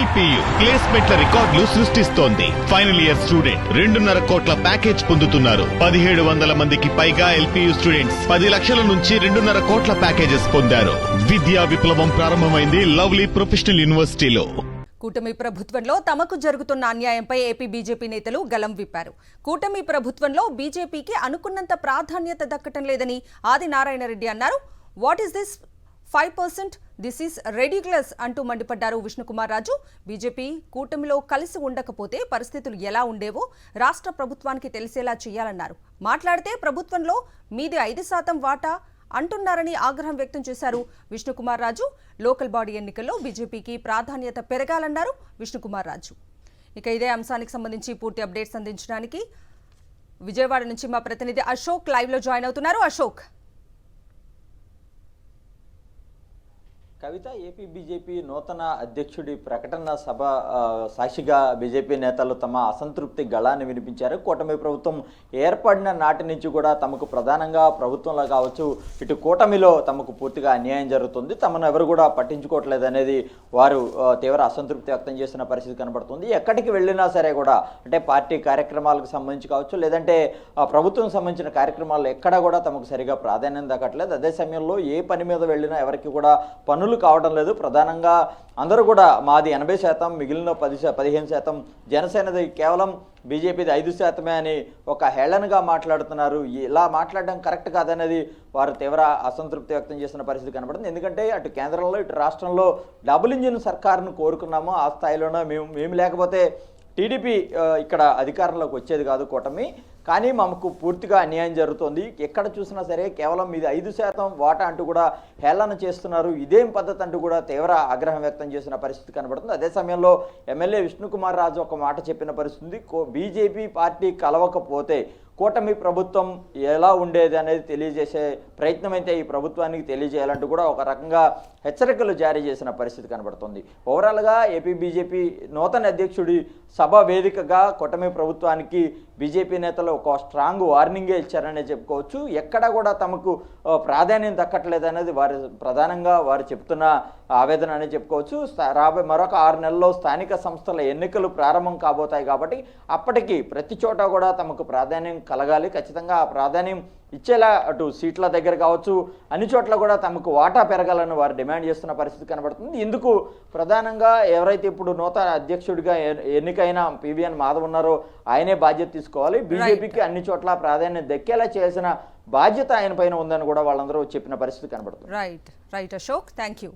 LPU ప్లేస్మెంట్ల రికార్డులు సృష్టిస్తోంది. Final year student 2.5 కోట్ల ప్యాకేజ్ పొందుతున్నారు. 1700 మందికి పైగా ఎల్పియు స్టూడెంట్స్ 10 లక్షల నుంచి 2.5 కోట్ల ప్యాకేజెస్ పొందారు. విద్యా విప్లవం ప్రారంభమైంది లవ్లీ ప్రొఫెషనల్ యూనివర్సిటీలో. కూటమి ప్రభుత్వంలో తమకు జరుగుతున్న అన్యాయంపై ఏపీ బీజేపీ నేతలు గలం విప్పారు. కూటమి ప్రభుత్వంలో బీజేపీకి అనుకున్నంత ప్రాధాన్యత దక్కటం లేదని ఆదినారాయణ రెడ్డి అన్నారు. What is this 5%? This is ridiculous అంటూ మండిపడ్డారు విష్ణుకుమార్ రాజు. బీజేపీ కూటమిలో కలిసి ఉండకపోతే పరిస్థితులు ఎలా ఉండేవో రాష్ట్ర ప్రభుత్వానికి తెలిసేలా చేయాలన్నారు. మాట్లాడితే ప్రభుత్వంలో మీది 5% వాటా అంటున్నారని ఆగ్రహం వ్యక్తం చేశారు విష్ణుకుమార్ రాజు. లోకల్ బాడీ ఎన్నికల్లో బీజేపీకి ప్రాధాన్యత పెరగాలన్నారు విష్ణుకుమార్ రాజు. ఇక ఇదే అంశానికి సంబంధించి పూర్తి అప్డేట్స్ అందించడానికి విజయవాడ నుంచి మా ప్రతినిధి అశోక్ లైవ్ లో జాయిన్ అవుతున్నారు. అశోక్, కవిత, ఏపీ బీజేపీ నూతన అధ్యక్షుడి ప్రకటన సభ సాక్షిగా బీజేపీ నేతలు తమ అసంతృప్తి గళాన్ని వినిపించారు. కూటమి ప్రభుత్వం ఏర్పడిన నాటి నుంచి కూడా తమకు ప్రధానంగా ప్రభుత్వంలో కావచ్చు, ఇటు కూటమిలో తమకు పూర్తిగా అన్యాయం జరుగుతుంది, తమను ఎవరు కూడా పట్టించుకోవట్లేదు అనేది వారు తీవ్ర అసంతృప్తి వ్యక్తం చేసిన పరిస్థితి కనబడుతుంది. ఎక్కడికి వెళ్ళినా సరే కూడా, అంటే పార్టీ కార్యక్రమాలకు సంబంధించి కావచ్చు, లేదంటే ప్రభుత్వం సంబంధించిన కార్యక్రమాలు ఎక్కడా కూడా తమకు సరిగా ప్రాధాన్యం దక్కట్లేదు. అదే సమయంలో ఏ పని మీద వెళ్ళినా ఎవరికి కూడా పనులు కావడం లేదు. ప్రధానంగా అందరూ కూడా మాది 80%, మిగిలిన 15% జనసేనది కేవలం బీజేపీది 5% అని ఒక హేళనగా మాట్లాడుతున్నారు. ఇలా మాట్లాడడం కరెక్ట్ కాదనేది వారు తీవ్ర అసంతృప్తి వ్యక్తం చేసిన పరిస్థితి కనబడుతుంది. ఎందుకంటే అటు కేంద్రంలో ఇటు రాష్ట్రంలో డబుల్ ఇంజిన్ సర్కారును కోరుకున్నాము. ఆ స్థాయిలోనే మేము లేకపోతే టీడీపీ ఇక్కడ అధికారంలోకి వచ్చేది కాదు కూటమి, కానీ మాకు పూర్తిగా అన్యాయం జరుగుతోంది. ఎక్కడ చూసినా సరే కేవలం ఇది 5% వాటా అంటూ కూడా హేళన చేస్తున్నారు. ఇదేం పద్ధతి అంటూ కూడా తీవ్ర ఆగ్రహం వ్యక్తం చేసిన పరిస్థితి కనబడుతుంది. అదే సమయంలో ఎమ్మెల్యే విష్ణుకుమార్ రాజు ఒక మాట చెప్పిన పరిస్థితి, బీజేపీ పార్టీ కలవకపోతే కూటమి ప్రభుత్వం ఎలా ఉండేది అనేది తెలియజేసే ప్రయత్నం అయితే ఈ ప్రభుత్వానికి తెలియజేయాలంటూ కూడా ఒక రకంగా హెచ్చరికలు జారీ చేసిన పరిస్థితి కనబడుతుంది. ఓవరాల్గా ఏపీ బీజేపీ నూతన అధ్యక్షుడి సభ వేదికగా కూటమి ప్రభుత్వానికి బీజేపీ నేతలు ఒక స్ట్రాంగ్ వార్నింగే ఇచ్చారనే చెప్పుకోవచ్చు. ఎక్కడ కూడా తమకు ప్రాధాన్యం దక్కట్లేదు అనేది ప్రధానంగా వారు చెప్తున్న ఆవేదన అనే చెప్పుకోవచ్చు. రాబోయే మరొక 6 నెలల్లో స్థానిక సంస్థల ఎన్నికలు ప్రారంభం కాబోతాయి కాబట్టి అప్పటికి ప్రతి చోట కూడా తమకు ప్రాధాన్యం కలగాలి. ఖచ్చితంగా ఆ ప్రాధాన్యం ఇచ్చేలా అటు సీట్ల దగ్గర కావచ్చు, అన్ని చోట్ల కూడా తమకు వాటా పెరగాలని వారు డిమాండ్ చేస్తున్న పరిస్థితి కనబడుతుంది. ఇందుకు ప్రధానంగా ఎవరైతే ఇప్పుడు నూతన అధ్యక్షుడిగా ఎన్నికైన పివిఎన్ మాధవ్ ఉన్నారో ఆయనే బాధ్యత తీసుకోవాలి. బీజేపీకి అన్ని చోట్ల ప్రాధాన్యం దక్కేలా చేయాల్సిన బాధ్యత ఆయన పైన ఉందని కూడా వాళ్ళందరూ చెప్పిన పరిస్థితి కనబడుతుంది. Right Ashok, thank you.